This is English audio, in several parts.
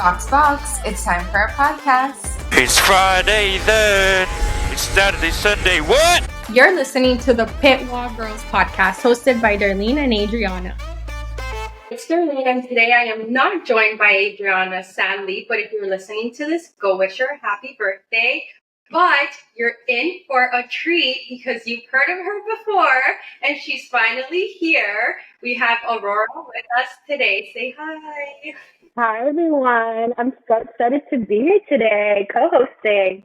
Box Box. It's time for our podcast. It's Friday then. It's Saturday, Sunday. What? You're listening to the Pit Wall Girls podcast hosted by Darlene and Adriana. It's Darlene, and today I am not joined by Adriana, sadly, but if you're listening to this, go wish her a happy birthday. But you're in for a treat because you've heard of her before, and she's finally here. We have Aurora with us today. Say hi. Hi, everyone. I'm so excited to be here today, co-hosting.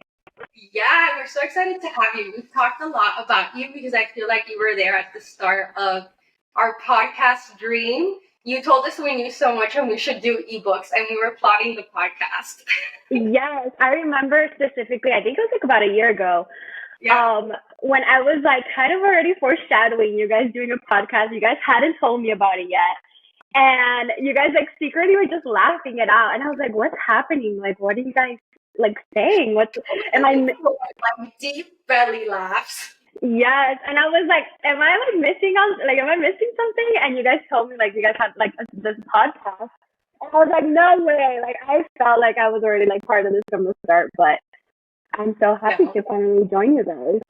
Yeah, we're so excited to have you. We've talked a lot about you because I feel like you were there at the start of our podcast dream. You told us we knew so much and we should do ebooks, and we were plotting the podcast. Yes, I remember specifically, I think it was like about a year ago, when I was like kind of already foreshadowing you guys doing a podcast. You guys hadn't told me about it yet. And you guys like secretly were just laughing it out. And I was like, what's happening? Like, what are you guys like saying? Like deep belly laughs. Yes, and I was like, am I missing something? And you guys told me like you guys had like this podcast. And I was like, no way. Like I felt like I was already like part of this from the start, but I'm so happy to finally join you guys.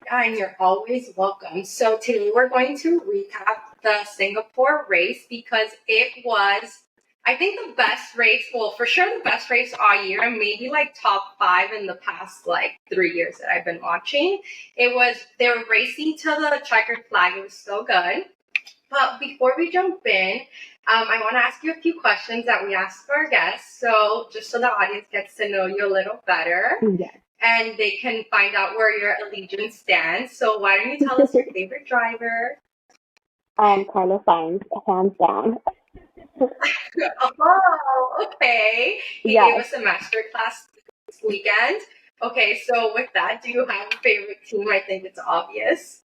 And you're always welcome. So today we're going to recap the Singapore race because it was, I think, the best race. Well, for sure the best race all year, and maybe like top 5 in the past like 3 years that I've been watching. They were racing to the checkered flag. It was so good. But before we jump in, I want to ask you a few questions that we ask our guests. So just so the audience gets to know you a little better. Yes. And they can find out where your allegiance stands. So why don't you tell us your favorite driver? Carlos Sainz, hands down. Oh, okay. He gave us a masterclass this weekend. Okay, so with that, do you have a favorite team? I think it's obvious.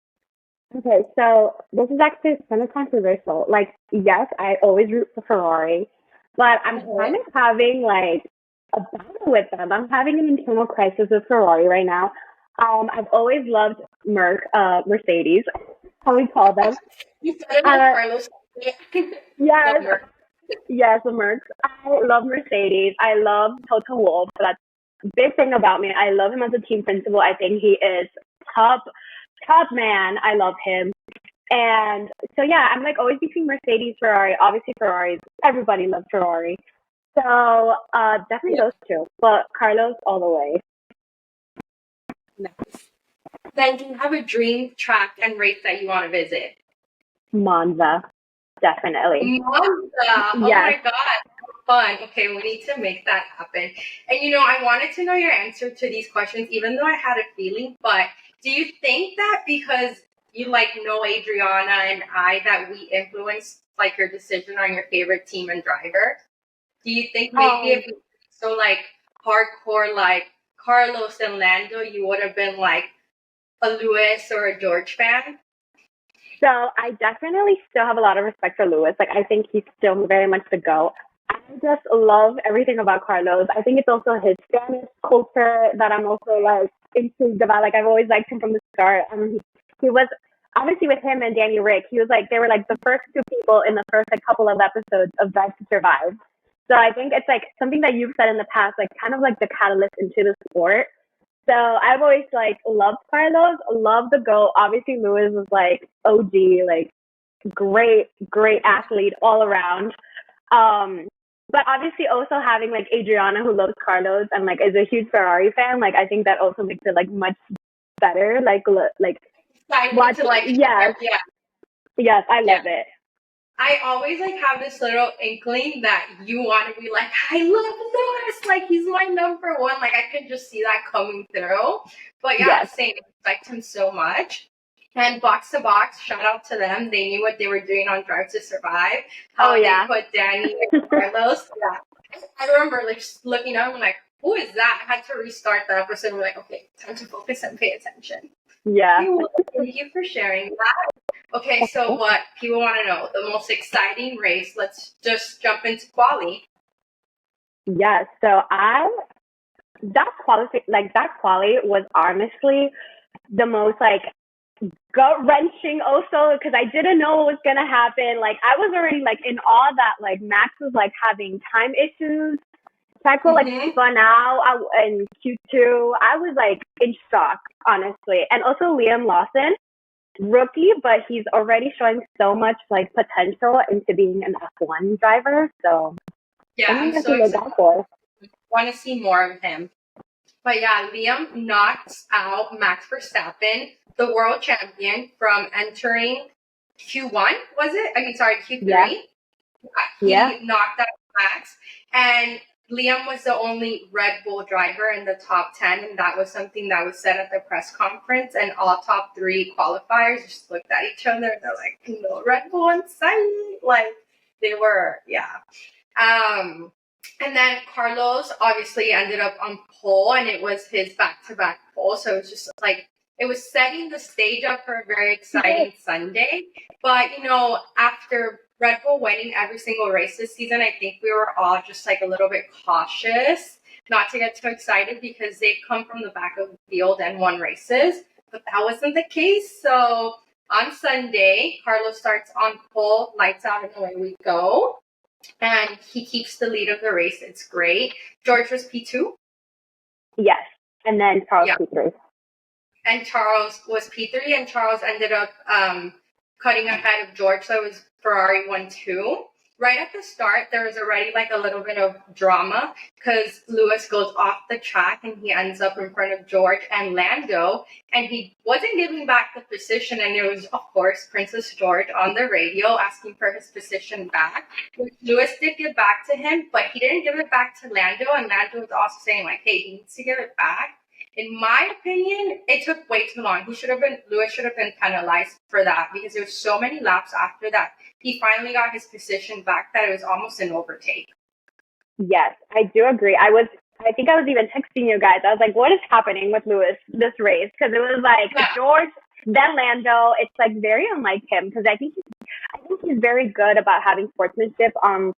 Okay, so this is actually kind of controversial. Like, yes, I always root for Ferrari, but I'm kind of having like a battle with them. I'm having an internal crisis with Ferrari right now. I've always loved Mercedes, how we call them. You said it like Carlos. Yes, the Mercs. I love Mercedes. I love Toto Wolff. That's a big thing about me. I love him as a team principal. I think he is top man. I love him. And so, yeah, I'm like always between Mercedes, Ferrari. Obviously, Ferrari. Everybody loves Ferrari. So definitely those two. But Carlos all the way. Nice. Then do you have a dream track and race that you want to visit? Monza. Definitely. Monza. Oh my God. Fun. Okay, we need to make that happen. And I wanted to know your answer to these questions, even though I had a feeling, but do you think that because you know Adriana and I, that we influenced like your decision on your favorite team and driver? Do you think maybe if you were so like hardcore like Carlos and Lando, you would have been like a Lewis or a George fan? So I definitely still have a lot of respect for Lewis. Like I think he's still very much the GOAT. I just love everything about Carlos. I think it's also his Spanish culture that I'm also like intrigued about. Like I've always liked him from the start. He was obviously with him and Danny Rick. He was like they were like the first 2 people in the first like couple of episodes of Drive to Survive. So I think it's like something that you've said in the past, like kind of like the catalyst into the sport. So I've always like loved Carlos, loved the GOAT. Obviously Lewis was like OG, like great athlete all around. But obviously also having like Adriana who loves Carlos and like is a huge Ferrari fan, like I think that also makes it like much better. Like watch to like yes, I love it. I always like have this little inkling that you want to be like, I love Lewis, like he's my number one. Like I can just see that coming through. But same, I respect him so much. And Box to Box, shout out to them. They knew what they were doing on Drive to Survive. How they put Danny and Carlos. I remember like just looking up and like, who is that? I had to restart the episode and we're like, okay, time to focus and pay attention. Yeah. Thank you for sharing that. Okay, so what people want to know, the most exciting race, let's just jump into quali. Yes, so that quali was honestly the most like gut-wrenching also because I didn't know what was gonna happen. Like I was already like in awe that like Max was like having time issues Checo like spun out in Q2. I was like in shock, honestly. And also Liam Lawson, rookie, but he's already showing so much like potential into being an F1 driver. So yeah, I'm so excited. Want to see more of him. But yeah, Liam knocks out Max Verstappen, the world champion, from entering Q1, was it? I mean, sorry, Q3. Yeah. He knocked out Max. And Liam was the only Red Bull driver in the top 10. And that was something that was said at the press conference. And all top 3 qualifiers just looked at each other. And they're like, no Red Bull in sight. Like, they were, yeah. And then Carlos obviously ended up on pole, and it was his back-to-back pole. So it was just like, it was setting the stage up for a very exciting Sunday. But, after Red Bull winning every single race this season, I think we were all just like a little bit cautious not to get too excited because they've come from the back of the field and won races. But that wasn't the case. So on Sunday, Carlos starts on pole, lights out, and away we go. And he keeps the lead of the race. It's great. George was P2? Yes. And then Charles P3. And Charles was P3, and Charles ended up cutting ahead of George. So it was Ferrari 1-2. Right at the start, there was already like a little bit of drama because Lewis goes off the track and he ends up in front of George and Lando, and he wasn't giving back the position, and it was, of course, Princess George on the radio asking for his position back, which Lewis did give back to him, but he didn't give it back to Lando, and Lando was also saying like, hey, he needs to give it back. In my opinion, it took way too long. Lewis should have been penalized for that because there was so many laps after that. He finally got his position back that it was almost an overtake. Yes, I do agree. I think I was even texting you guys. I was like, what is happening with Lewis this race? Because it was like George, then Lando. It's like very unlike him because I think he's very good about having sportsmanship on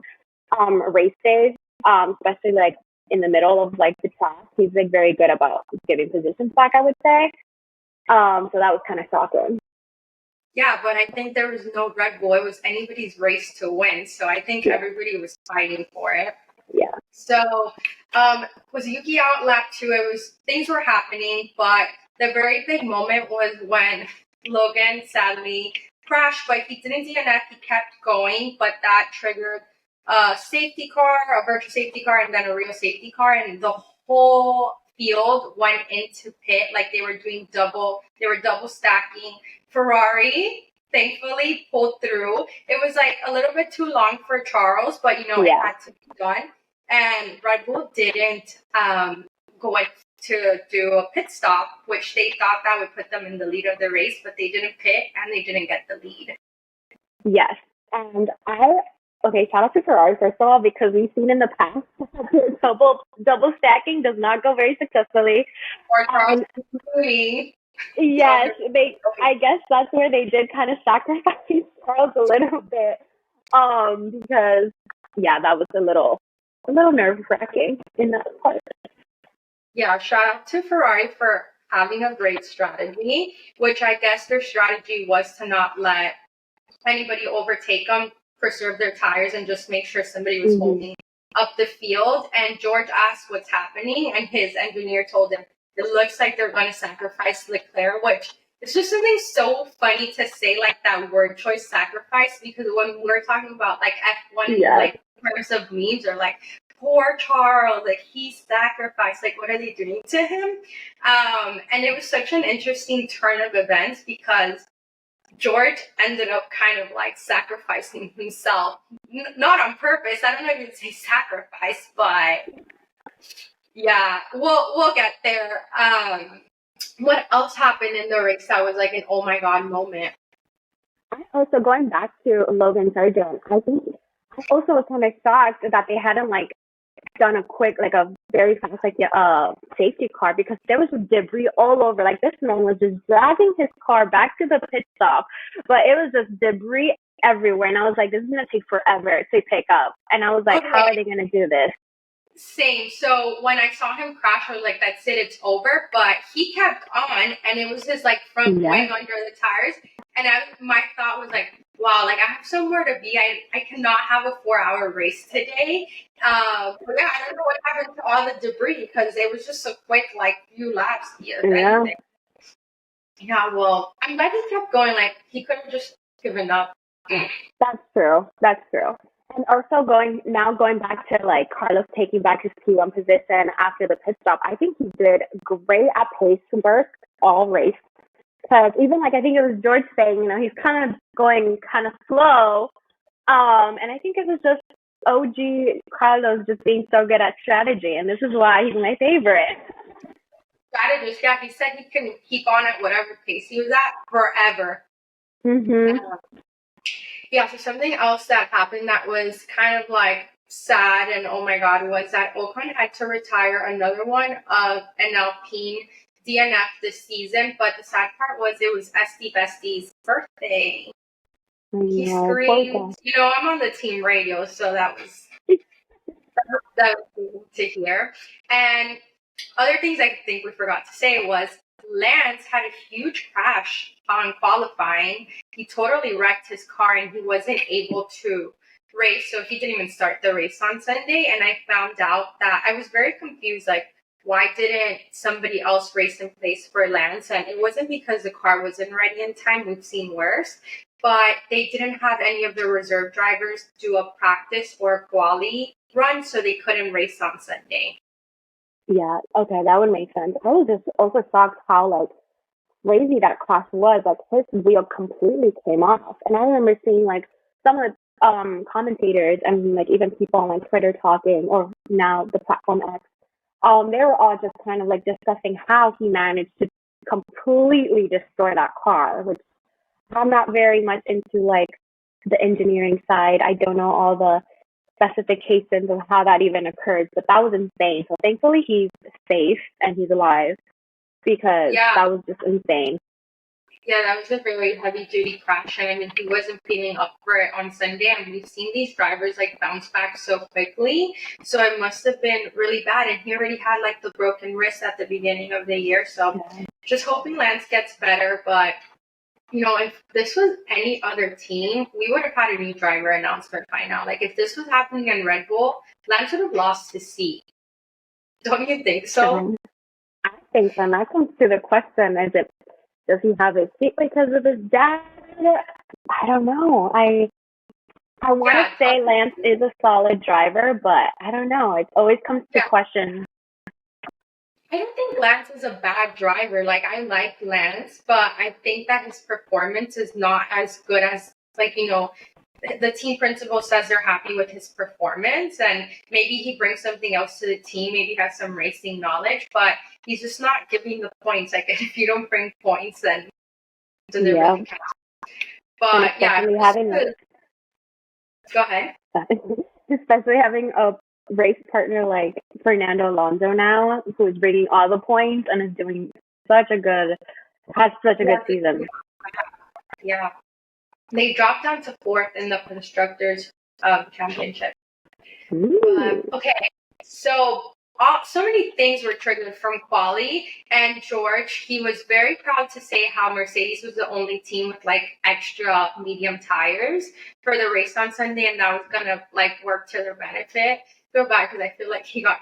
race days, especially like in the middle of like the track. He's like very good about giving positions back, I would say. So that was kind of shocking. Yeah, but I think there was no Red Bull. It was anybody's race to win. So I think everybody was fighting for it. Yeah. So was Yuki out lap 2? Things were happening, but the very big moment was when Logan sadly crashed, but he didn't DNF. He kept going, but that triggered a safety car, a virtual safety car, and then a real safety car, and the whole field went into pit like they were double stacking. Ferrari thankfully pulled through. It was like a little bit too long for Charles, but it had to be done. And Red Bull didn't go to do a pit stop, which they thought that would put them in the lead of the race, but they didn't pit and they didn't get the lead. Yes, and shout out to Ferrari first of all, because we've seen in the past double stacking does not go very successfully. Or Charles Yes, I guess that's where they did kind of sacrifice Charles a little bit, because that was a little nerve-wracking in that part. Yeah, shout out to Ferrari for having a great strategy, which I guess their strategy was to not let anybody overtake them, preserve their tires, and just make sure somebody was holding up the field. And George asked what's happening, and his engineer told him, it looks like they're going to sacrifice Leclerc, which is just something so funny to say, like that word choice, sacrifice, because when we're talking about like F1, like in terms of memes, or like, poor Charles, like he sacrificed, like what are they doing to him? And it was such an interesting turn of events because George ended up kind of like sacrificing himself, not on purpose. I don't know if you'd say sacrifice, but yeah, we'll get there. What else happened in the race that was like an oh my god moment? Also, going back to Logan Sargent, I think I also was kind of shocked that they hadn't like done a very fast safety car, because there was debris all over. Like this man was just dragging his car back to the pit stop, but it was just debris everywhere. And I was like, this is gonna take forever to pick up. And I was like, how are they gonna do this? Same. So when I saw him crash, I was like, that's it, it's over. But he kept on, and it was his like front wing under the tires. And my thought was like, wow, like I have somewhere to be. I cannot have a 4-hour race today. But yeah, I don't know what happened to all the debris because it was just a quick like few laps here. Yeah. Yeah, well, I'm glad he kept going. Like he could have just given up. That's true. And also going back to like Carlos taking back his P1 position after the pit stop, I think he did great at pace work all race. Because even like I think it was George saying, you know, he's kind of going kind of slow. And I think it was just OG Carlos just being so good at strategy, and this is why he's my favorite. Strategist, yeah, he said he can keep on at whatever pace he was at forever. Yeah, so something else that happened that was kind of like sad and oh my god was that Ocon had to retire another one of an Alpine DNF this season, but the sad part was it was SD Bestie's birthday. He screamed, you know, I'm on the team radio, so that was cool to hear. And other things I think we forgot to say was Lance had a huge crash on qualifying. He totally wrecked his car and he wasn't able to race, so he didn't even start the race on Sunday. And I found out that I was very confused, like, why didn't somebody else race in place for Lance? And it wasn't because the car wasn't ready in time. We've seen worse. But they didn't have any of the reserve drivers do a practice or a quali run, so they couldn't race on Sunday. Yeah, okay, that would make sense. I was just also shocked how like crazy that crash was. Like his wheel completely came off, and I remember seeing like some of the commentators and like even people on like Twitter talking, or now the platform X. They were all just kind of like discussing how he managed to completely destroy that car, which I'm not very much into like the engineering side. I don't know all the specifications of how that even occurred, but that was insane. So thankfully he's safe and he's alive, because that was just insane. Yeah, that was a very heavy duty crash, and I mean he wasn't feeling up for it on Sunday, and we've seen these drivers like bounce back so quickly, so it must have been really bad. And he already had like the broken wrist at the beginning of the year, so just hoping Lance gets better. But you know, if this was any other team, we would have had a new driver announcement by now. Like, if this was happening in Red Bull, Lance would have lost his seat. Don't you think so? I think so. And that comes to the question, does he have his seat because of his dad? I don't know. I want to say Lance is a solid driver, but I don't know. It always comes to question. I don't think Lance is a bad driver. Like, I like Lance, but I think that his performance is not as good as, like, you know, the team principal says they're happy with his performance, and maybe he brings something else to the team. Maybe he has some racing knowledge, but he's just not giving the points. Like, if you don't bring points, then it doesn't really count. But go ahead. Especially having a race partner like Fernando Alonso now, who is bringing all the points and is doing has such a good season. Yeah. They dropped down to 4th in the Constructors Championship. Okay, so many things were triggered from quali, and George, he was very proud to say how Mercedes was the only team with like extra medium tires for the race on Sunday, and that was gonna like work to their benefit. Feel bad because I feel like he got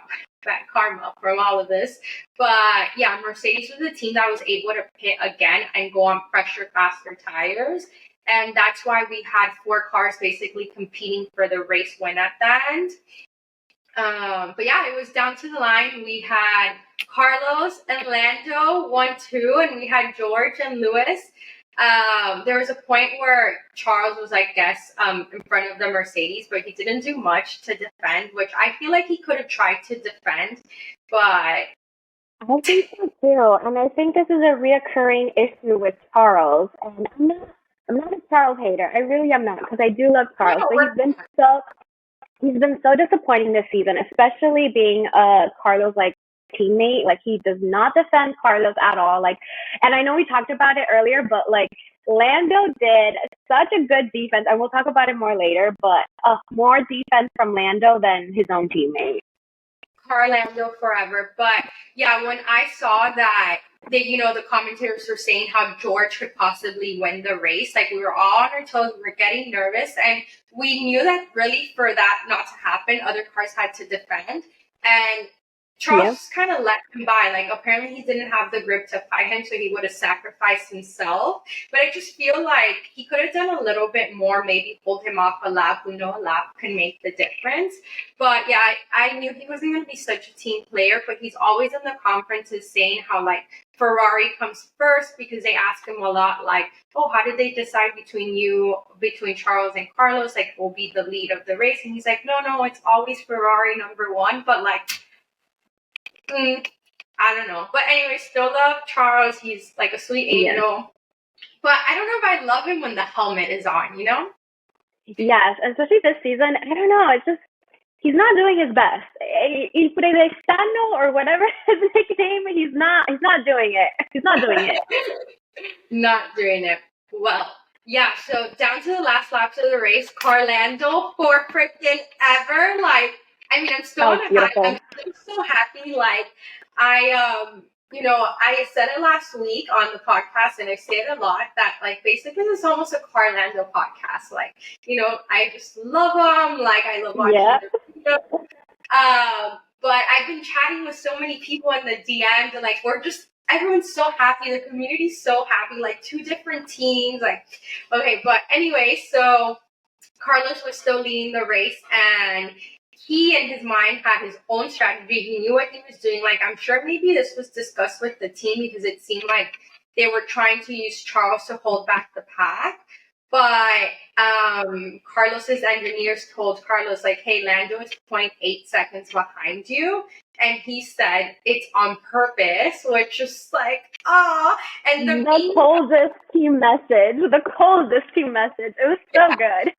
bad karma from all of this. But yeah, Mercedes was the team that was able to pit again and go on pressure faster tires. And that's why we had 4 cars basically competing for the race win at the end. But yeah, it was down to the line. We had Carlos and Lando 1-2, and we had George and Lewis. There was a point where Charles was, I guess, in front of the Mercedes, but he didn't do much to defend, which I feel like he could have tried to defend, but I think so too. And I think this is a reoccurring issue with Charles. And I'm not a Charles hater. I really am not, because I do love Charles. But he's been so disappointing this season, especially being a Carlos like teammate. Like, he does not defend Carlos at all. Like, and I know we talked about it earlier, but like Lando did such a good defense, and we'll talk about it more later, but more defense from Lando than his own teammate. CarLando forever. But yeah, when I saw that the commentators were saying how George could possibly win the race, like we were all on our toes, we were getting nervous, and we knew that really for that not to happen, other cars had to defend. And Charles kind of let him by. Like, apparently he didn't have the grip to fight him, so he would have sacrificed himself. But I just feel like he could have done a little bit more, maybe pulled him off a lap. We know a lap can make the difference. But yeah, I knew he wasn't going to be such a team player, but he's always in the conferences saying how, like, Ferrari comes first, because they ask him a lot, like, oh, how did they decide between Charles and Carlos? Like, who will be the lead of the race? And he's like, no, it's always Ferrari number one. But, like, I don't know. But anyway, still love Charles. He's like a sweet angel. But I don't know if I love him when the helmet is on, you know? Yes, especially this season. I don't know. It's just, he's not doing his best. Stano or whatever his nickname, he's not doing it. He's not doing it. Not doing it. Well, yeah, so down to the last laps of the race, CarLando for freaking ever. Like, I mean, I'm so happy. Like, I said it last week on the podcast, and I say it a lot, that, like, basically this is almost a CarLando podcast. Like, I just love him. Like, I love watching the video. But I've been chatting with so many people in the DMs, and, like, everyone's so happy. The community's so happy. Like, 2 different teams. Like, okay, but anyway, so Carlos was still leading the race, and he, in his mind, had his own strategy. He knew what he was doing. Like, I'm sure maybe this was discussed with the team, because it seemed like they were trying to use Charles to hold back the pack. But Carlos's engineers told Carlos, like, hey, Lando is 0.8 seconds behind you. And he said it's on purpose, which is like, and the coldest team message. It was so good.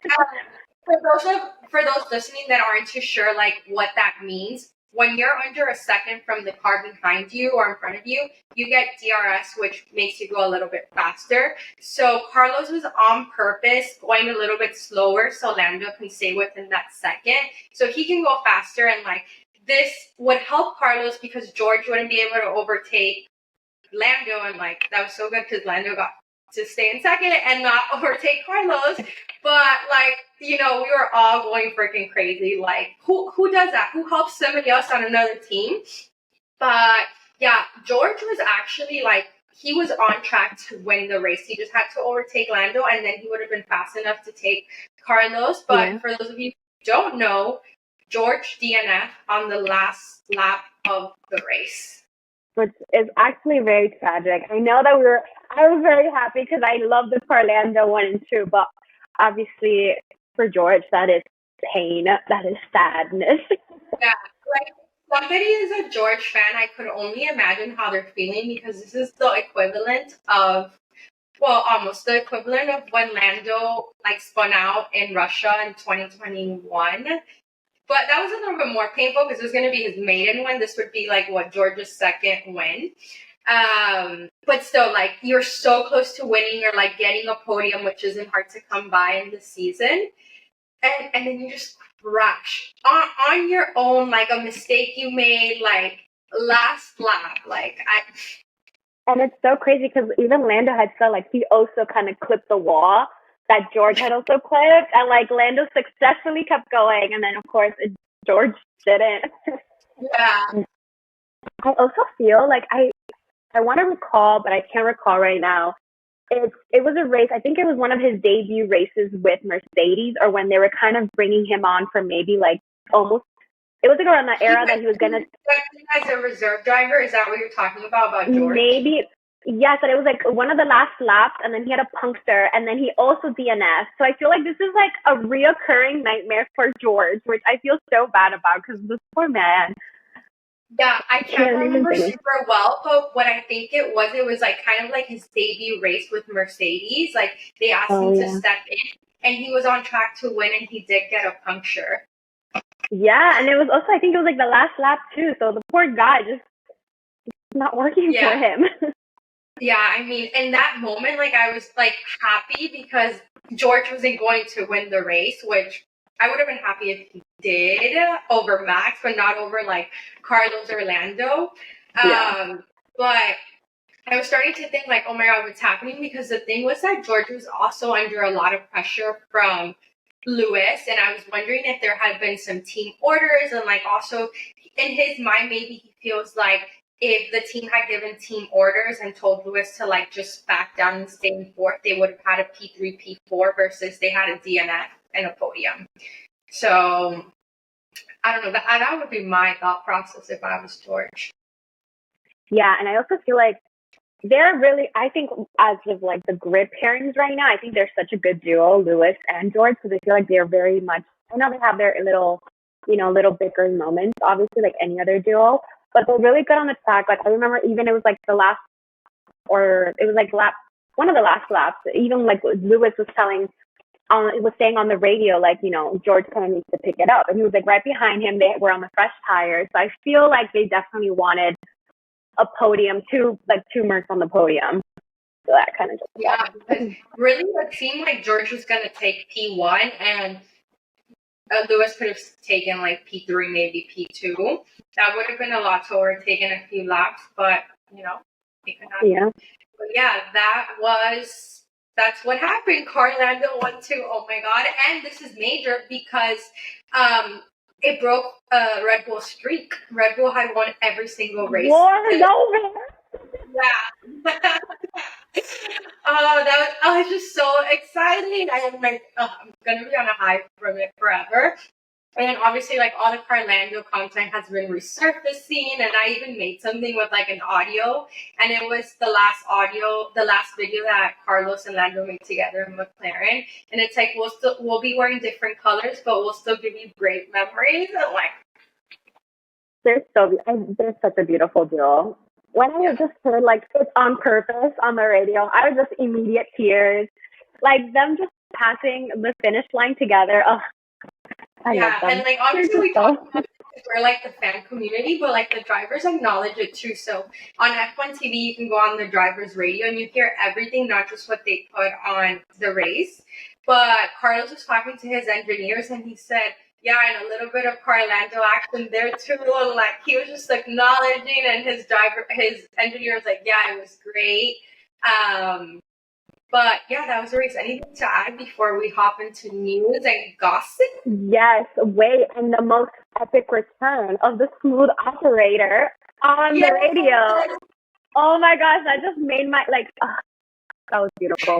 For those listening that aren't too sure, like, what that means, when you're under a second from the car behind you or in front of you, you get DRS, which makes you go a little bit faster. So Carlos was on purpose going a little bit slower so Lando can stay within that second, so he can go faster. And, like, this would help Carlos because George wouldn't be able to overtake Lando. And, like, that was so good because Lando got to stay in second and not overtake Carlos. But, like, we were all going freaking crazy. Like, who does that? Who helps somebody else on another team? But yeah, George was actually, like, he was on track to win the race. He just had to overtake Lando, and then he would have been fast enough to take Carlos. But for those of you who don't know, George DNF on the last lap of the race, which is actually very tragic. I know that I was very happy because I love the CarLando 1 and 2, but obviously for George, that is pain. That is sadness. Yeah, like, somebody is a George fan, I could only imagine how they're feeling, because this is the equivalent of, well, almost the equivalent of when Lando, like, spun out in Russia in 2021. But that was a little bit more painful because it was going to be his maiden win. This would be, like, George's second win. But still, like, you're so close to winning or, like, getting a podium, which isn't hard to come by in the season. And then you just crash on your own, like, a mistake you made, like, last lap. Like, And it's so crazy because even Lando had said, like, he also kind of clipped the wall that George had also clipped, and, like, Lando successfully kept going, and then, of course, George didn't. Yeah. I also feel like I want to recall, but I can't recall right now. It was a race. I think it was one of his debut races with Mercedes, or when they were kind of bringing him on for maybe, like, almost. It was, like, around the era that he was gonna. As a reserve driver, is that what you're talking about George? Maybe. Yes, and it was, like, one of the last laps, and then he had a puncture, and then he also DNF. So I feel like this is, like, a reoccurring nightmare for George, which I feel so bad about because this poor man. Yeah, I can't remember super well, but what I think it was like kind of like his debut race with Mercedes. Like, they asked him to step in, and he was on track to win, and he did get a puncture. Yeah, and it was also, I think it was, like, the last lap too. So the poor guy just not working for him. Yeah, I mean, in that moment, like, I was, like, happy because George wasn't going to win the race, which I would have been happy if he did over Max, but not over like Carlos or Lando. But I was starting to think like, oh my God, what's happening? Because the thing was that George was also under a lot of pressure from Lewis, and I was wondering if there had been some team orders, and like also in his mind, maybe he feels like if the team had given team orders and told Lewis to like just back down and stay in fourth, they would have had a P3, P4 versus they had a DNF and a podium. So I don't know. That would be my thought process if I was George. Yeah, and I also feel like they're really, I think, as of like the grid pairings right now, I think they're such a good duo, Lewis and George, because I feel like they're very much, I know they have their little bickering moments, obviously, like any other duo, but they're really good on the track. Like, I remember even it was like one of the last laps, even like Lewis was saying on the radio, like, George kind of needs to pick it up. And he was like right behind him. They were on the fresh tires. So I feel like they definitely wanted a podium, two Mercs on the podium. So that kind of just because really it seemed like George was going to take P1 and Lewis could have taken like P3, maybe P2. That would have been a lot slower, taken a few laps, but it could not. Yeah. But yeah, that's what happened. CarLando won too. Oh my God. And this is major because it broke Red Bull's streak. Red Bull had won every single race. War is over. Yeah. I was just so excited. I'm like, I'm gonna be on a high from it forever. And then obviously, like, all the CarLando content has been resurfacing, and I even made something with like an audio, and it was the last video that Carlos and Lando made together in McLaren, and it's like we'll be wearing different colors, but we'll still give you great memories. And like, they're such a beautiful duo. When I just heard like it's on purpose on the radio, I was just immediate tears, like them just passing the finish line together. Oh, I love them. And like obviously we talk about it, we're like the fan community, but like the drivers acknowledge it too. So on F1 TV, you can go on the drivers' radio and you hear everything, not just what they put on the race. But Carlos was talking to his engineers, and he said, yeah, and a little bit of CarLando action there too. And like he was just acknowledging, and his engineer was like, yeah, it was great. But yeah, that was the race. Anything to add before we hop into news and gossip? Yes, wait, and the most epic return of the smooth operator on the radio. Oh my gosh, that just made my that was beautiful.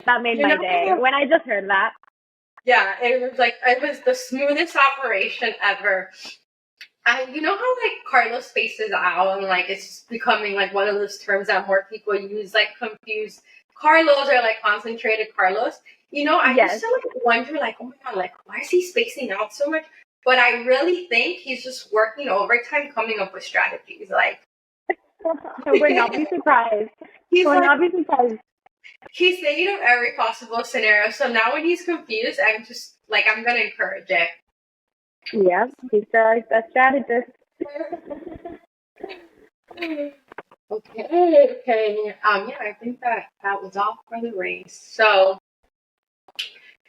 That made my day when I just heard that. Yeah, it was the smoothest operation ever. And you know how like Carlos spaces out, and like it's becoming like one of those terms that more people use, like confused Carlos or like concentrated Carlos. I used to like wonder like, oh my God, like why is he spacing out so much? But I really think he's just working overtime, coming up with strategies. Like we're not be surprised. Not be surprised. He's thinking of every possible scenario. So now when he's confused, I'm just like, I'm gonna encourage it. Yeah, he's a strategist. Okay. I think that was all for the race. So,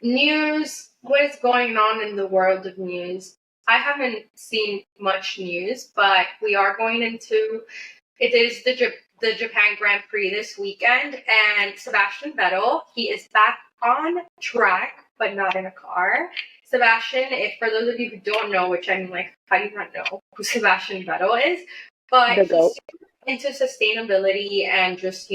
news. What is going on in the world of news? I haven't seen much news, but we are going into. It is the Japan Grand Prix this weekend, and Sebastian Vettel, he is back on track, but not in a car. Sebastian, if for those of you who don't know, which I mean, like, how do you not know who Sebastian Vettel is? But he's into sustainability and just,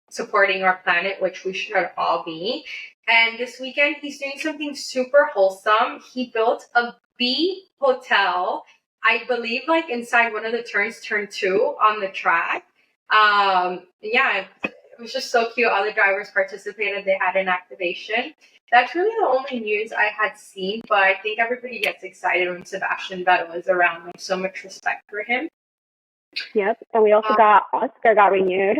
supporting our planet, which we should all be. And this weekend, he's doing something super wholesome. He built a bee hotel, I believe, like inside one of the turns, turn 2 on the track. It was just so cute. All the drivers participated. They had an activation. That's really the only news I had seen, but I think everybody gets excited when Sebastian Vettel is around. Like, so much respect for him. Yep, and we also got Oscar got renewed.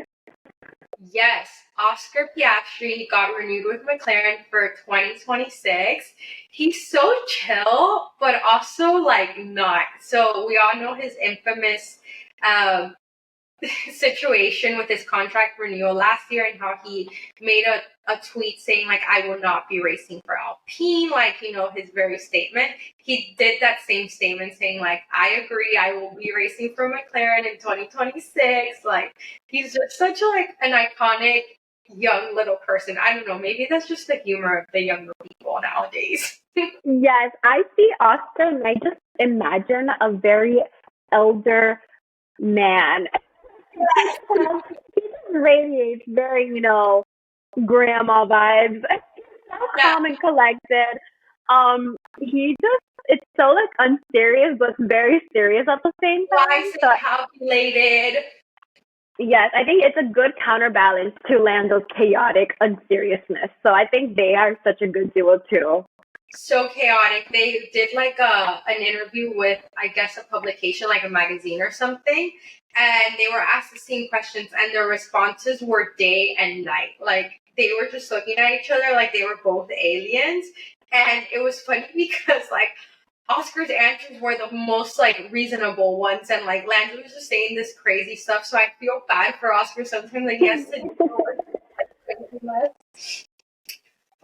Yes, Oscar Piastri got renewed with McLaren for 2026. He's so chill, but also like not. So we all know his infamous situation with his contract renewal last year and how he made a tweet saying like, I will not be racing for Alpine, like, his very statement. He did that same statement saying like, I agree, I will be racing for McLaren in 2026. Like, he's just such an iconic young little person. I don't know, maybe that's just the humor of the younger people nowadays. Yes, I see Oscar and I just imagine a very elder man. He just radiates very, grandma vibes. He's so calm and collected. It's so unserious but very serious at the same time. Wise and calculated. Yes, I think it's a good counterbalance to Lando's chaotic unseriousness. So I think they are such a good duo too. So chaotic. They did an interview with, I guess, a publication, like a magazine or something, and they were asked the same questions, and their responses were day and night. Like, they were just looking at each other like they were both aliens, and it was funny because Oscar's answers were the most reasonable ones, and Lando was just saying this crazy stuff. So I feel bad for Oscar sometimes. He has to do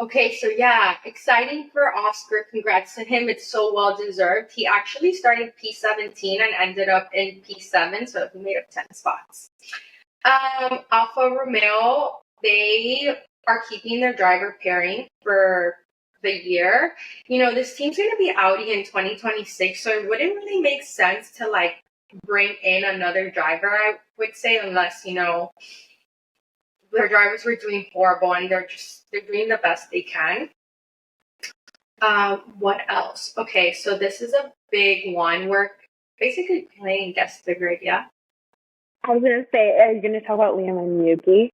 Okay, so yeah, exciting for Oscar. Congrats to him. It's so well deserved. He actually started P17 and ended up in P7, so he made up 10 spots. Alfa Romeo, they are keeping their driver pairing for the year. This team's going to be Audi in 2026, so it wouldn't really make sense to bring in another driver, I would say, unless, their drivers were doing horrible and they're doing the best they can. What else? Okay, so this is a big one. We're basically playing Guess the Grid, yeah? I was going to say, are you going to talk about Liam and Yuki?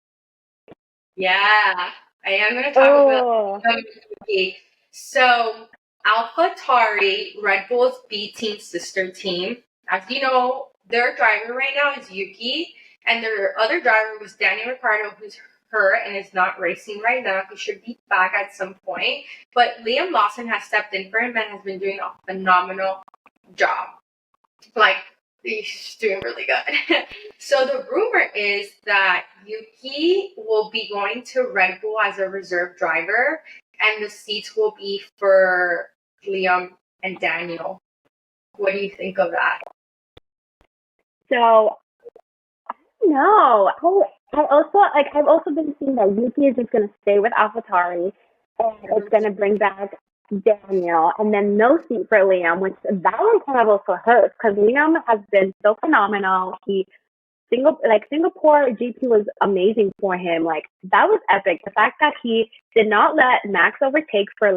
Yeah, I am going to talk about Yuki. So, AlphaTauri, Red Bull's B team sister team. As you know, their driver right now is Yuki. And their other driver was Daniel Ricciardo, who's hurt and is not racing right now. He should be back at some point. But Liam Lawson has stepped in for him and has been doing a phenomenal job. He's doing really good. So the rumor is that Yuki will be going to Red Bull as a reserve driver, and the seats will be for Liam and Daniel. What do you think of that? So, no, I've also been seeing that Yuki is just going to stay with AlphaTauri, and it's going to bring back Daniel, and then no seat for Liam, which that one kind of also hurts because Liam has been so phenomenal. Singapore GP was amazing for him. That was epic. The fact that he did not let Max overtake for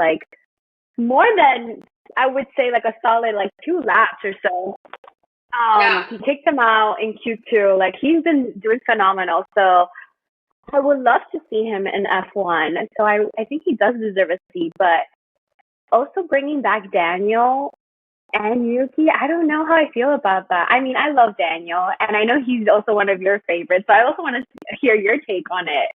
more than, I would say, a solid 2 laps or so. He kicked him out in Q2. He's been doing phenomenal. So I would love to see him in F1. So I think he does deserve a seat. But also bringing back Daniel and Yuki, I don't know how I feel about that. I mean, I love Daniel, and I know he's also one of your favorites. So I also want to hear your take on it.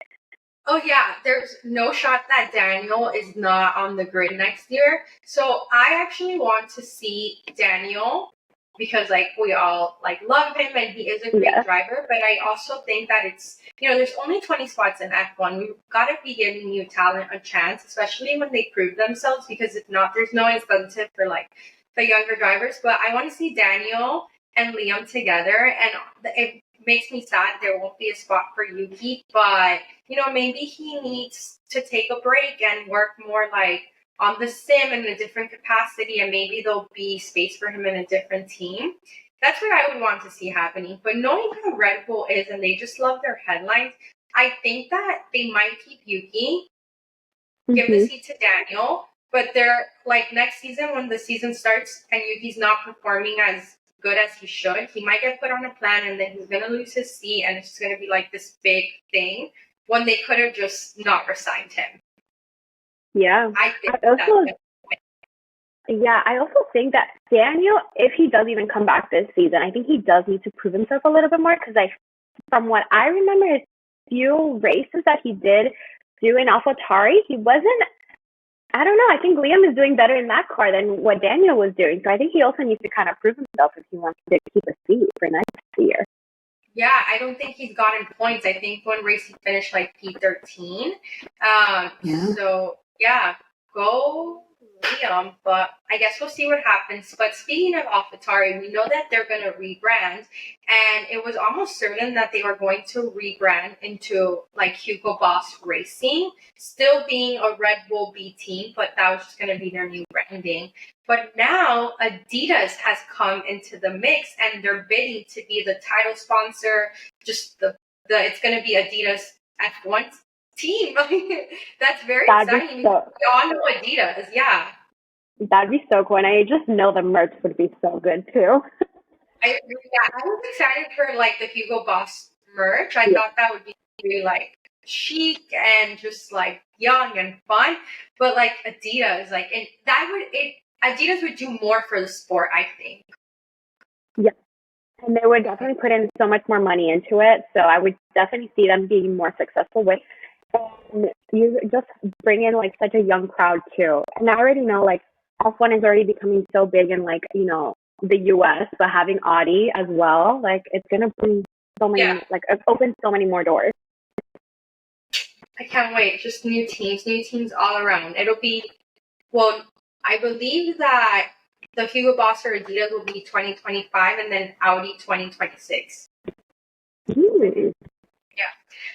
Oh, yeah. There's no shot that Daniel is not on the grid next year. So I actually want to see Daniel because we all love him and he is a great driver. But I also think that it's, there's only 20 spots in F1. We've got to be giving new talent a chance, especially when they prove themselves, because if not, there's no incentive for the younger drivers. But I want to see Daniel and Liam together, and it makes me sad there won't be a spot for Yuki, but maybe he needs to take a break and work more on the sim in a different capacity, and maybe there'll be space for him in a different team. That's what I would want to see happening. But knowing how Red Bull is, and they just love their headlines, I think that they might keep Yuki, give the seat to Daniel, but they're next season when the season starts and Yuki's not performing as good as he should, he might get put on a plan and then he's going to lose his seat, and it's just going to be this big thing when they could have just not resigned him. Yeah. I also think that Daniel, if he does even come back this season, I think he does need to prove himself a little bit more, because from what I remember, his few races that he did do in AlphaTauri, he wasn't, I don't know, I think Liam is doing better in that car than what Daniel was doing. So I think he also needs to kind of prove himself if he wants to keep a seat for next year. Yeah, I don't think he's gotten points. I think one race he finished like P13. So yeah, go Liam. But I guess we'll see what happens. But speaking of AlphaTauri, we know that they're going to rebrand, and it was almost certain that they were going to rebrand into like Hugo Boss Racing, still being a Red Bull B team, but that was just going to be their new branding. But now Adidas has come into the mix, and they're bidding to be the title sponsor. Just the it's going to be Adidas F1 team. That's very exciting. We all know Adidas, yeah. That'd be so cool, and I just know the merch would be so good too. I was excited for like the Hugo Boss merch. I thought that would be really like chic and just like young and fun. But like Adidas, like, and Adidas would do more for the sport, I think. Yeah. And they would definitely put in so much more money into it. So I would definitely see them being more successful with. And you just bring in like such a young crowd too. And I already know like F1 is already becoming so big in like, you know, the US, but having Audi as well, like it's going to bring so many, like open so many more doors. I can't wait. Just new teams all around. It'll be, well, I believe that the Hugo Boss or Adidas will be 2025 and then Audi 2026. Ooh. Yeah.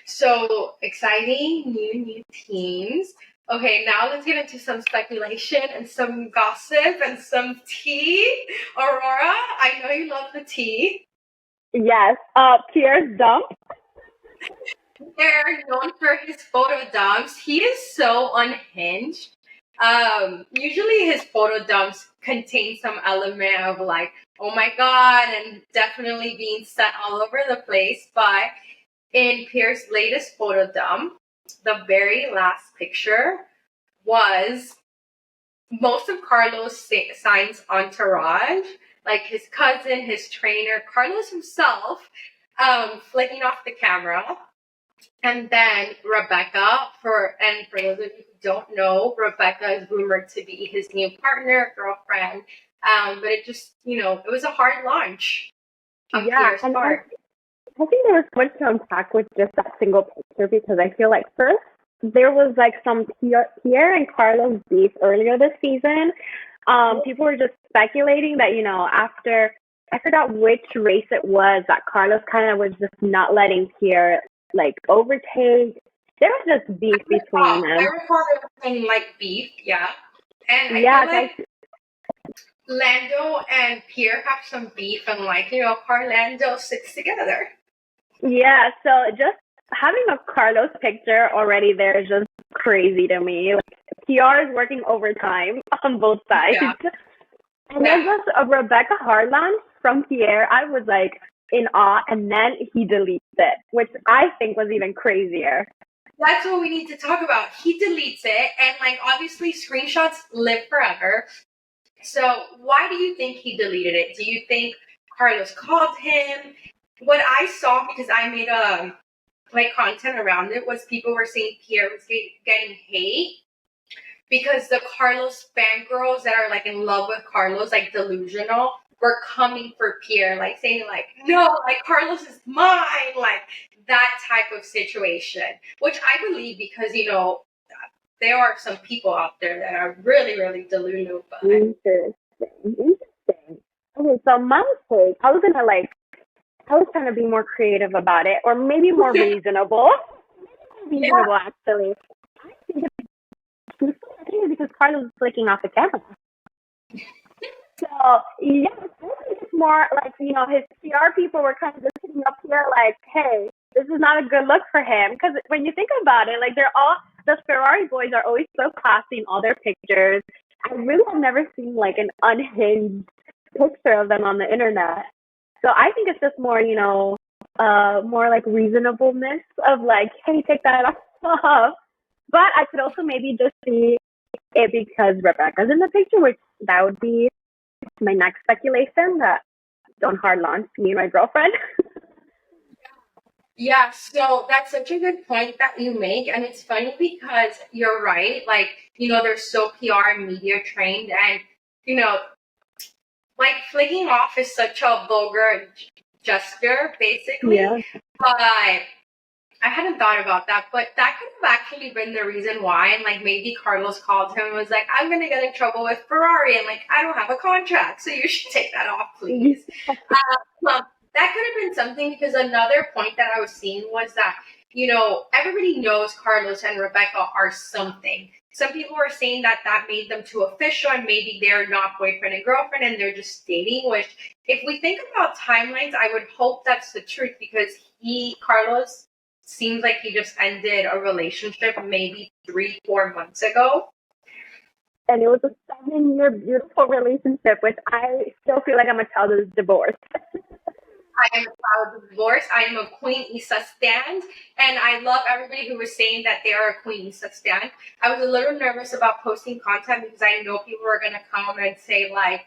So exciting, new teams. Okay, now let's get into some speculation and some gossip and some tea. Aurora, I know you love the tea. Yes. Pierre's dump. They're known for his photo dumps. He is so unhinged. Usually his photo dumps contain some element of like, oh my god, and definitely being sent all over the place. But in Pierre's latest photo dump, the very last picture was most of Carlos Sainz entourage, like his cousin, his trainer, Carlos himself, flicking off the camera. And then Rebecca, for those of you who don't know, Rebecca is rumored to be his new partner, girlfriend. But it just, it was a hard launch. Yeah, and I think there was so much to unpack with just that single picture, because I feel like first there was like some Pierre and Carlos beef earlier this season. People were just speculating that, after, I forgot which race it was, that Carlos kind of was just not letting Pierre like overtake. There was just beef between them. I recall there was something like beef, yeah. And I feel like Lando and Pierre have some beef, and like, CarLando sits together. Yeah, so just having a Carlos picture already there is just crazy to me. Like, PR is working overtime on both sides. Yeah. And then just a Rebecca Harlan from Pierre, I was like in awe, and then he deletes it, which I think was even crazier. That's what we need to talk about. He deletes it, and like obviously screenshots live forever. So why do you think he deleted it? Do you think Carlos called him? What I saw, because I made content around it, was people were saying Pierre was getting hate because the Carlos fangirls that are like in love with Carlos, like delusional, were coming for Pierre, like saying like, no, like Carlos is mine, like that type of situation, which I believe, because there are some people out there that are really, really delusional. But Interesting. Okay, so my take, I was trying to be more creative about it, or maybe more reasonable. Actually. I think it's because Carlos is flicking off the camera. So, yeah, it's more like, his PR people were kind of just sitting up here like, hey, this is not a good look for him. Because when you think about it, like, the Ferrari boys are always so classy in all their pictures. I really have never seen, like, an unhinged picture of them on the internet. So I think it's just more, more like reasonableness of like, hey, take that off. But I could also maybe just see it because Rebecca's in the picture, which that would be my next speculation, that don't hard launch me and my girlfriend. Yeah, so that's such a good point that you make. And it's funny because you're right. Like, they're so PR and media trained, and, like flicking off is such a vulgar gesture, basically. Yeah. But I hadn't thought about that, but that could have actually been the reason why. And like maybe Carlos called him and was like, I'm gonna get in trouble with Ferrari and like I don't have a contract, so you should take that off, please. That could have been something, because another point that I was seeing was that, everybody knows Carlos and Rebecca are something. Some people were saying that made them too official and maybe they're not boyfriend and girlfriend and they're just dating, which if we think about timelines, I would hope that's the truth, because Carlos, seems like he just ended a relationship maybe 3-4 months ago. And it was a 7-year beautiful relationship, which I still feel like I'm a child of divorce. I am a child of divorce. I am a Queen Issa stand. And I love everybody who was saying that they are a Queen Issa stand. I was a little nervous about posting content because I know people were going to come and say like,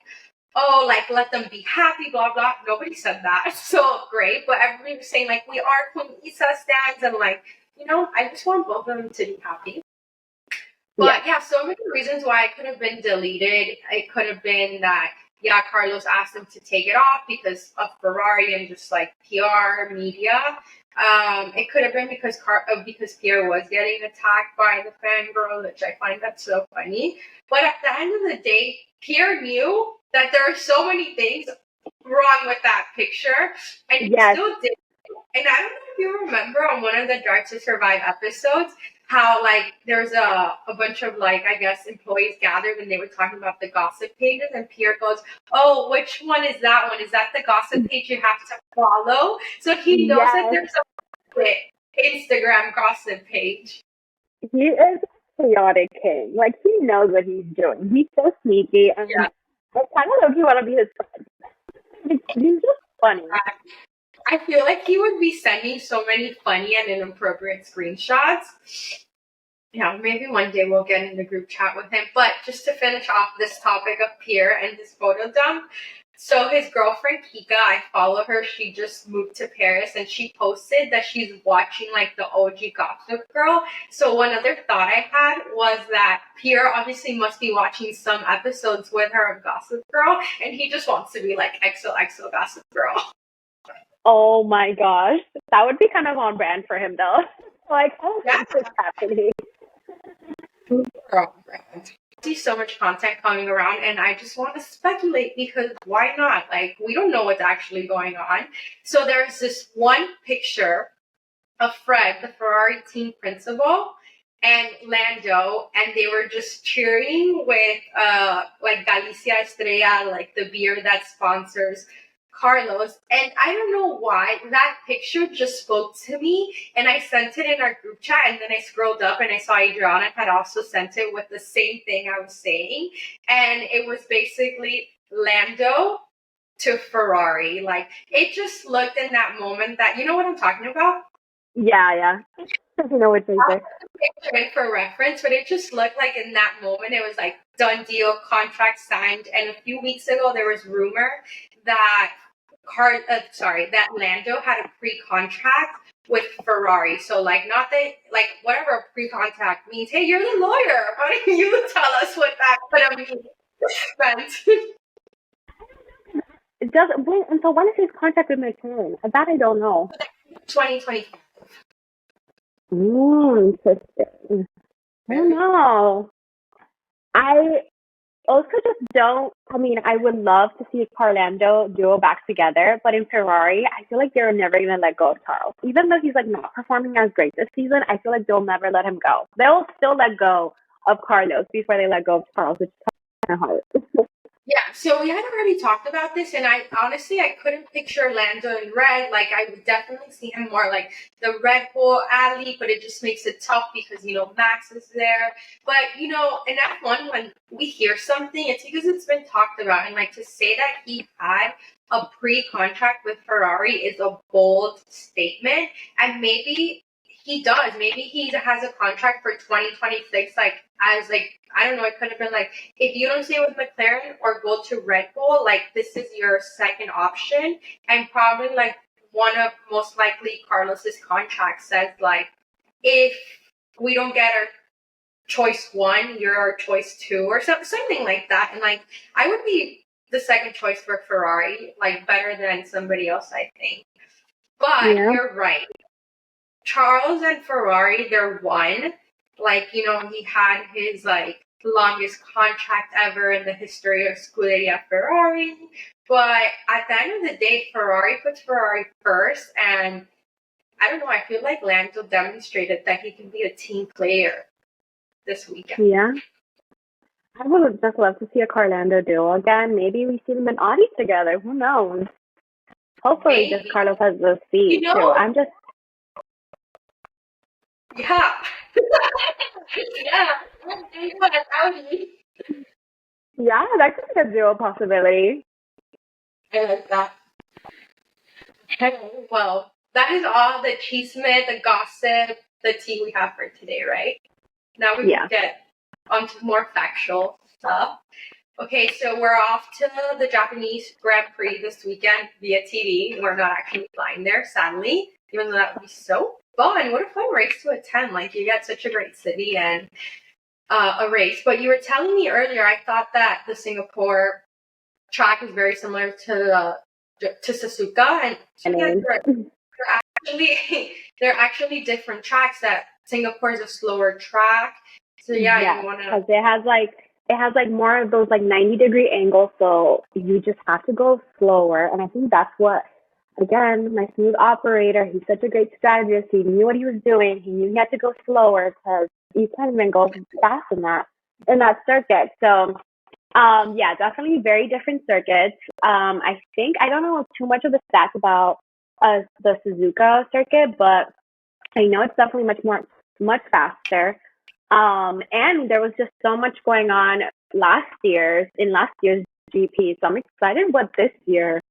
oh, like, let them be happy, blah, blah. Nobody said that. So great. But everybody was saying, like, we are Queen Issa stands. And, like, I just want both of them to be happy. But, yeah, so many reasons why it could have been deleted. It could have been that, Carlos asked him to take it off because of Ferrari and just, like, PR, media. It could have been because Pierre was getting attacked by the fangirl, which I find that so funny. But at the end of the day, Pierre knew that there are so many things wrong with that picture, and he still did. And I don't know if you remember on one of the Drive to Survive episodes how like there's a bunch of like I guess employees gathered and they were talking about the gossip pages, and Pierre goes, "Oh, which one is that one? Is that the gossip page you have to follow?" So he knows that there's a Instagram gossip page. He is a chaotic king. Like he knows what he's doing. He's so sneaky, and I kind of look want to be his friend. He's just funny. I feel like he would be sending so many funny and inappropriate screenshots. Yeah, maybe one day we'll get in the group chat with him. But just to finish off this topic of Pierre and his photo dump, so his girlfriend Kika, I follow her. She just moved to Paris and she posted that she's watching like the OG Gossip Girl. So one other thought I had was that Pierre obviously must be watching some episodes with her of Gossip Girl, and he just wants to be like XOXO Gossip Girl. Oh my gosh. That would be kind of on brand for him though. Like, oh, what's happening? I see so much content coming around and I just want to speculate because why not? Like, we don't know what's actually going on. So there's this one picture of Fred, the Ferrari team principal, and Lando, and they were just cheering with like Galicia Estrella, like the beer that sponsors Carlos. And I don't know why that picture just spoke to me, and I sent it in our group chat, and then I scrolled up and I saw Adriana had also sent it with the same thing I was saying, and it was basically Lando to Ferrari. Like, it just looked in that moment that, you know what I'm talking about? Yeah. You know what they say. Picture it for reference, but it just looked like in that moment it was like done deal, contract signed. And a few weeks ago there was rumor that that Lando had a pre-contract with Ferrari. So like not that like whatever a pre-contract means. Hey, you're the lawyer. Why don't you tell us what that could have meant? It doesn't. So when is his contract with McLaren? That I don't know. 2025. Interesting. I don't know. I also just don't. I mean, I would love to see CarLando duo back together, but in Ferrari, I feel like they're never going to let go of Charles. Even though he's like not performing as great this season, I feel like they'll never let him go. They'll still let go of Carlos before they let go of Charles, which is kind of hard. Yeah, so we had already talked about this, and I couldn't picture Lando in red. Like, I would definitely see him more like the Red Bull athlete, but it just makes it tough because, Max is there. But, in F1, when we hear something, it's because it's been talked about. And, like, to say that he had a pre-contract with Ferrari is a bold statement. And maybe he does. Maybe he has a contract for 2026, I don't know, it could have been like, if you don't stay with McLaren or go to Red Bull, like, this is your second option. And probably, like, one of most likely Carlos's contracts says, like, if we don't get our choice 1, you're our choice 2 or something like that. And, like, I would be the second choice for Ferrari, like better than somebody else, I think. But you're right. Charles and Ferrari, they're one. Like, you know, he had his like longest contract ever in the history of Scuderia Ferrari. But at the end of the day, Ferrari puts Ferrari first. And I don't know, I feel like Lando demonstrated that he can be a team player this weekend. Yeah. I would just love to see a CarLando duo again. Maybe we see them in Audi together. Who knows? Hopefully, just Carlos has the seat, too. I'm just... Yeah. Yeah, that could be a duo possibility. I like that. Okay, well, that is all the chisme, the gossip, the tea we have for today, right? Now we can get onto more factual stuff. Okay, so we're off to the Japanese Grand Prix this weekend via TV. We're not actually flying there, sadly, even though that would be so fun. What a fun race to attend. Like, you get such a great city and a race. But you were telling me earlier, I thought that the Singapore track is very similar to Suzuka, and they're actually different tracks. That Singapore is a slower track. So you want to... because it has more of those 90-degree angles, so you just have to go slower. And I think that's what, again, my smooth operator, he's such a great strategist. He knew what he was doing. He knew he had to go slower because you can't even go fast in that circuit. So, definitely very different circuits. I think, I don't know too much of the stats about the Suzuka circuit, but I know it's definitely much faster. And there was just so much going on in last year's GP. So I'm excited what this year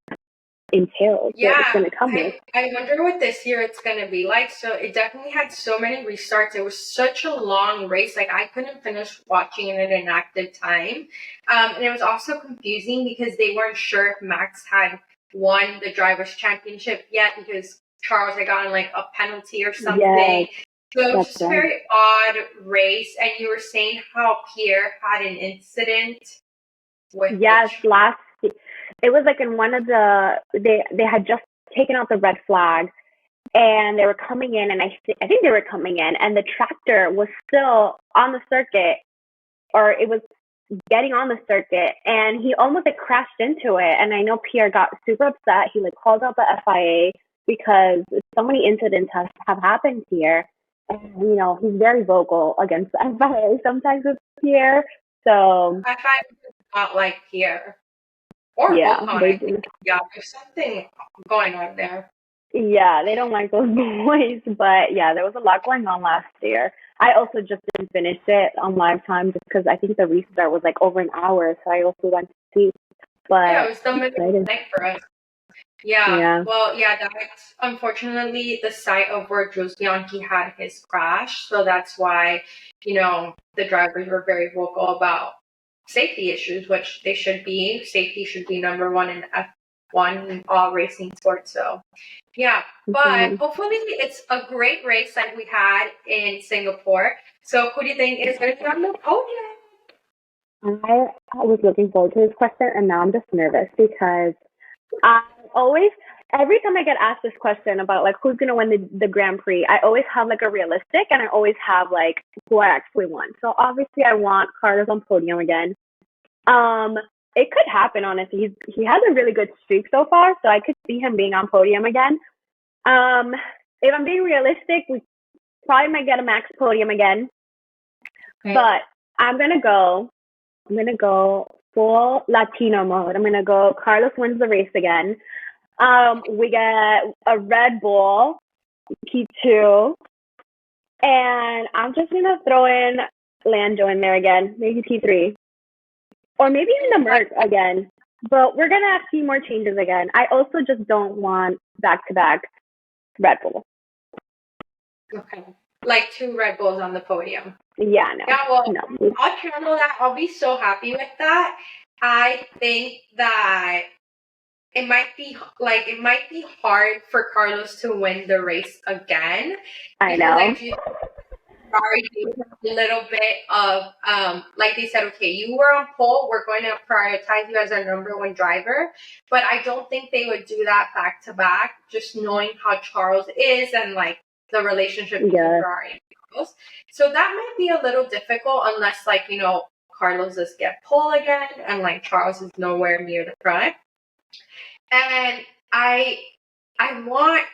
entails. Yeah, what it's going to come with. I wonder what this year it's going to be like. So it definitely had so many restarts. It was such a long race. Like, I couldn't finish watching it at an active time. And it was also confusing because they weren't sure if Max had won the Drivers' Championship yet because Charles had gotten a penalty or something. Yes. So it was just a very odd race. And you were saying how Pierre had an incident with it was in one of they had just taken out the red flag and they were coming in, and I think they were coming in, and the tractor was still on the circuit, or it was getting on the circuit, and he almost crashed into it. And I know Pierre got super upset. He called out the FIA because so many incidents have happened here. And, he's very vocal against the FIA sometimes with Pierre. So FIA does not like Pierre. Or there's something going on there. Yeah, they don't like those boys. But yeah, there was a lot going on last year. I also just didn't finish it on live time just because I think the restart was over an hour. So I also went to see. But it was the middle of the night for us. Yeah. Well, that's unfortunately the site of where Jules Bianchi had his crash. So that's why, the drivers were very vocal about safety issues, which they should be. Safety should be number one in F1 in all racing sports. So, but hopefully it's a great race like we had in Singapore. So who do you think is going to be on the podium? I was looking forward to this question, and now I'm just nervous because every time I get asked this question about who's going to win the Grand Prix, I always have a realistic, and I always have who I actually want. So obviously I want Carlos on podium again. It could happen, honestly. He has a really good streak so far, so I could see him being on podium again. If I'm being realistic, we probably might get a Max podium again. Okay. But I'm gonna go full Latino mode. I'm gonna go Carlos wins the race again. We get a Red Bull P2, and I'm just gonna throw in Lando in there again, maybe P3, or maybe even the Merc again. But we're gonna see more changes again. I also just don't want back-to-back Red Bull. Okay, 2 Red Bulls on the podium. Yeah, no. Yeah, well, no. I'll channel that. I'll be so happy with that. I think that it might be hard for Carlos to win the race again. I know. Ferrari gave him a little bit of, like they said, okay, you were on pole, we're going to prioritize you as our number one driver. But I don't think they would do that back to back, just knowing how Charles is and like the relationship between Ferrari and Carlos. So that might be a little difficult unless, like, you know, Carlos does get pole again and like Charles is nowhere near the front. And I want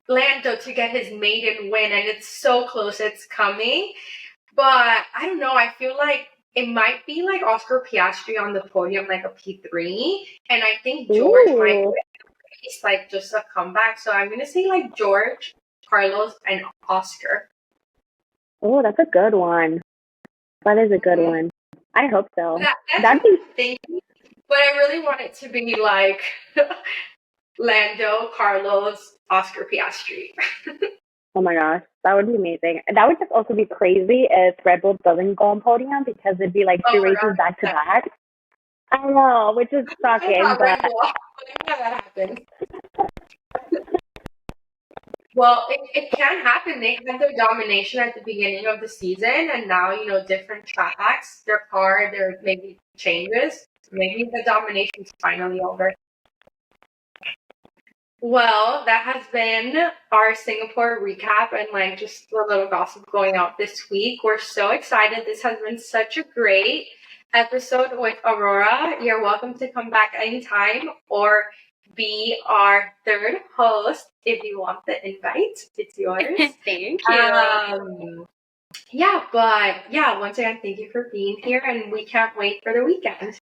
Lando to get his maiden win, and it's so close, it's coming. But I don't know, I feel like it might be like Oscar Piastri on the podium, like a P3. And I think George might win the race, like just a comeback. So I'm going to say like George, Carlos, and Oscar. Oh, that's a good one. That is a good one. I hope so. That'd be thinking. But I really want it to be like Lando, Carlos, Oscar Piastri. Oh my gosh, that would be amazing. That would just also be crazy if Red Bull doesn't go on podium, because it'd be like two races back to back. I know, which is shocking. But that happened. Well, it can happen. They had their domination at the beginning of the season, and now, you know, different tracks, their car, there maybe changes. Maybe the domination's finally over. Well, that has been our Singapore recap and like just a little gossip going out this week. We're so excited. This has been such a great episode with Aurora. You're welcome to come back anytime or be our third host if you want the invite. It's yours. Thank you. Once again, thank you for being here, and we can't wait for the weekend.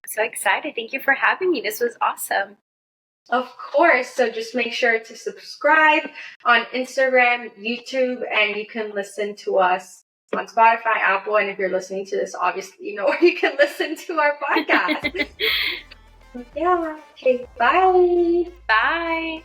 So excited. Thank you for having me. This was awesome. Of course. So just make sure to subscribe on Instagram, YouTube, and you can listen to us on Spotify, Apple, and if you're listening to this, obviously, you know where you can listen to our podcast. Okay, bye. Bye.